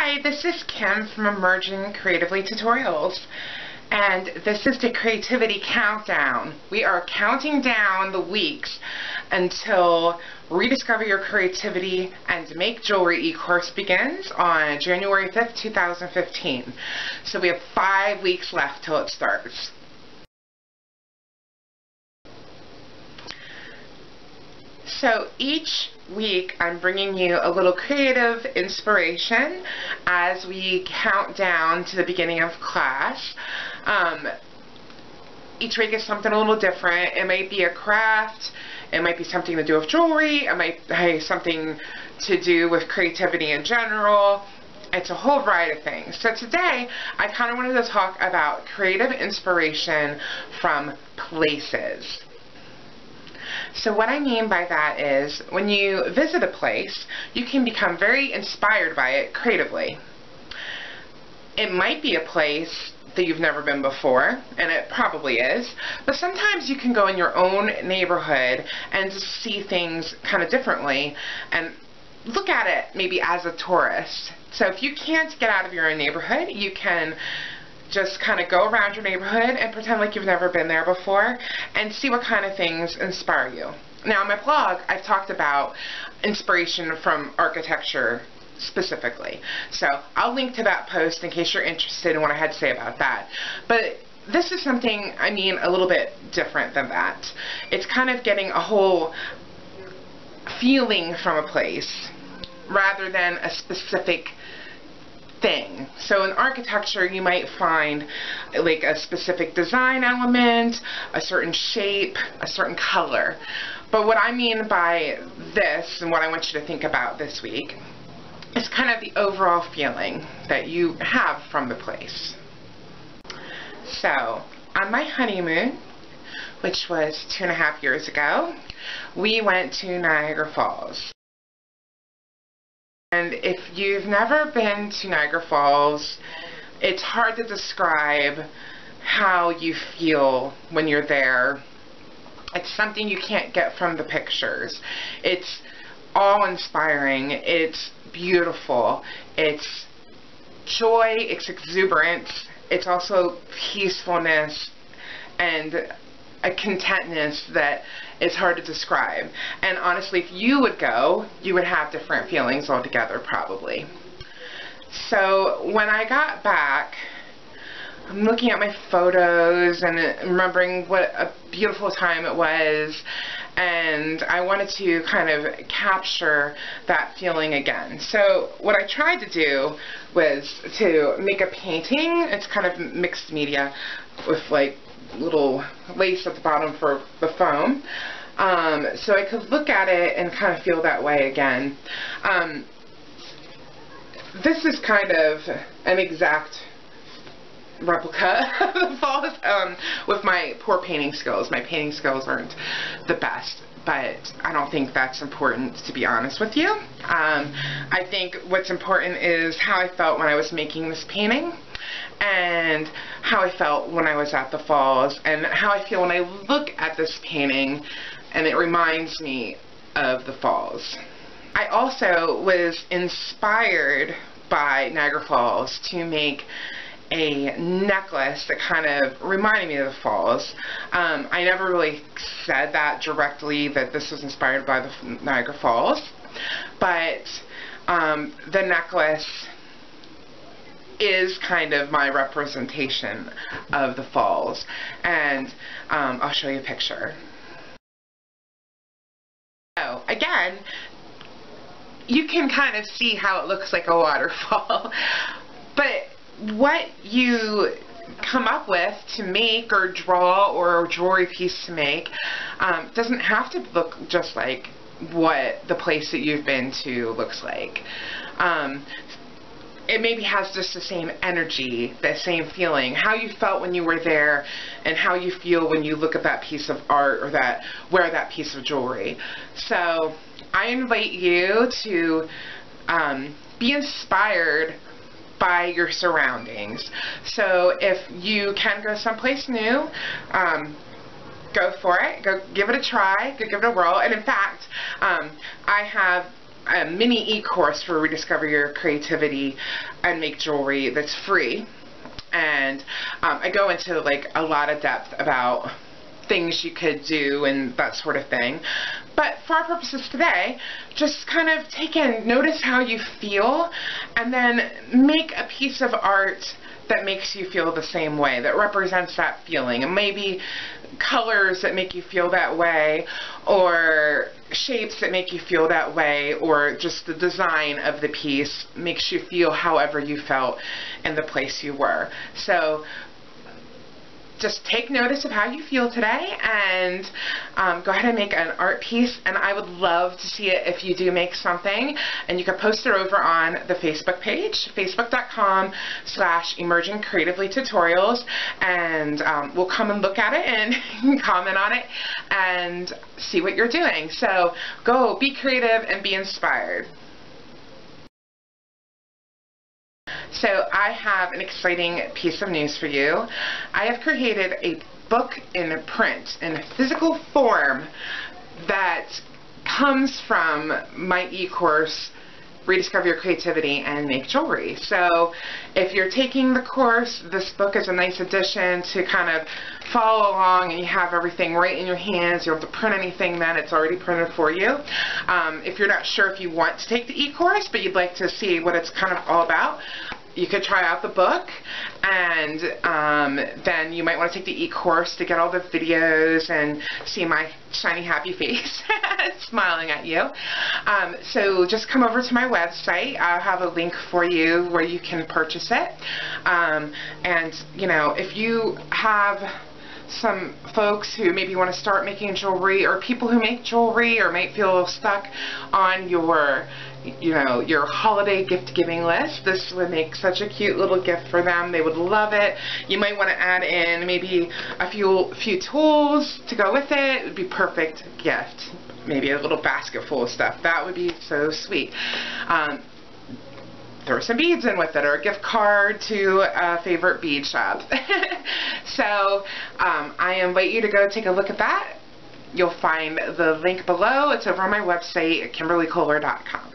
Hi, this is Kim from Emerging Creatively Tutorials, and this is the Creativity Countdown. We are counting down the weeks until Rediscover Your Creativity and Make Jewelry eCourse begins on January 5th, 2015. So we have 5 weeks left till it starts. So each week I'm bringing you a little creative inspiration as we count down to the beginning of class. Each week is something a little different. It might be a craft, it might be something to do with jewelry, it might be something to do with creativity in general. It's a whole variety of things. So today I kind of wanted to talk about creative inspiration from places. So what I mean by that is when you visit a place, you can become very inspired by it creatively. It might be a place that you've never been before, and it probably is, but sometimes you can go in your own neighborhood and just see things kind of differently and look at it maybe as a tourist. So if you can't get out of your own neighborhood, you can just kind of go around your neighborhood and pretend like you've never been there before and see what kind of things inspire you. Now on my blog I've talked about inspiration from architecture specifically, so I'll link to that post in case you're interested in what I had to say about that. But this is something, I mean, a little bit different than that. It's kind of getting a whole feeling from a place rather than a specific thing. So in architecture you might find like a specific design element, a certain shape, a certain color. But what I mean by this, and what I want you to think about this week, is kind of the overall feeling that you have from the place. So on my honeymoon, which was 2.5 years ago, we went to Niagara Falls. And if you've never been to Niagara Falls, it's hard to describe how you feel when you're there. It's something you can't get from the pictures. It's awe-inspiring, it's beautiful, it's joy, it's exuberance, it's also peacefulness and a contentness that is hard to describe. And honestly, if you would go, you would have different feelings altogether probably. So when I got back, I'm looking at my photos and remembering what a beautiful time it was, and I wanted to kind of capture that feeling again. So what I tried to do was to make a painting. It's kind of mixed media with like little lace at the bottom for the foam, so I could look at it and kind of feel that way again. This is kind of an exact replica of the falls with my poor painting skills. My painting skills aren't the best, but I don't think that's important, to be honest with you. I think what's important is how I felt when I was making this painting, and how I felt when I was at the falls, and how I feel when I look at this painting and it reminds me of the falls. I also was inspired by Niagara Falls to make a necklace that kind of reminded me of the falls. I never really said that directly, that this was inspired by the Niagara Falls, but the necklace is kind of my representation of the falls, and I'll show you a picture. So again, you can kind of see how it looks like a waterfall, but what you come up with to make or draw, or a jewelry piece to make, doesn't have to look just like what the place that you've been to looks like. It maybe has just the same energy, the same feeling, how you felt when you were there, and how you feel when you look at that piece of art or wear that piece of jewelry. So I invite you to be inspired by your surroundings. So if you can go someplace new, go for it. Go give it a try. Go give it a whirl. And in fact, I have a mini e-course for Rediscover Your Creativity and Make Jewelry that's free. And I go into like a lot of depth about things you could do and that sort of thing. But for our purposes today, just kind of take in, notice how you feel, and then make a piece of art that makes you feel the same way, that represents that feeling. And maybe colors that make you feel that way, or shapes that make you feel that way, or just the design of the piece makes you feel however you felt in the place you were. So just take notice of how you feel today, and go ahead and make an art piece. And I would love to see it if you do make something, and you can post it over on the Facebook page, facebook.com/emergingcreativelytutorials, and we'll come and look at it and comment on it and see what you're doing. So go be creative and be inspired. So I have an exciting piece of news for you. I have created a book in print, in physical form, that comes from my e-course, Rediscover Your Creativity and Make Jewelry. So if you're taking the course, this book is a nice addition to kind of follow along, and you have everything right in your hands. You don't have to print anything then, it's already printed for you. If you're not sure if you want to take the e-course, but you'd like to see what it's kind of all about, you could try out the book, and then you might want to take the e-course to get all the videos and see my shiny happy face smiling at you. So just come over to my website. I'll have a link for you where you can purchase it. And you know, if you have some folks who maybe want to start making jewelry, or people who make jewelry, or might feel stuck on your, you know, your holiday gift giving list, this would make such a cute little gift for them. They would love it. You might want to add in maybe a few tools to go with it. It would be perfect gift. Maybe a little basket full of stuff. That would be so sweet. Throw some beads in with it, or a gift card to a favorite bead shop. So I invite you to go take a look at that. You'll find the link below. It's over on my website at KimberlyKoehler.com.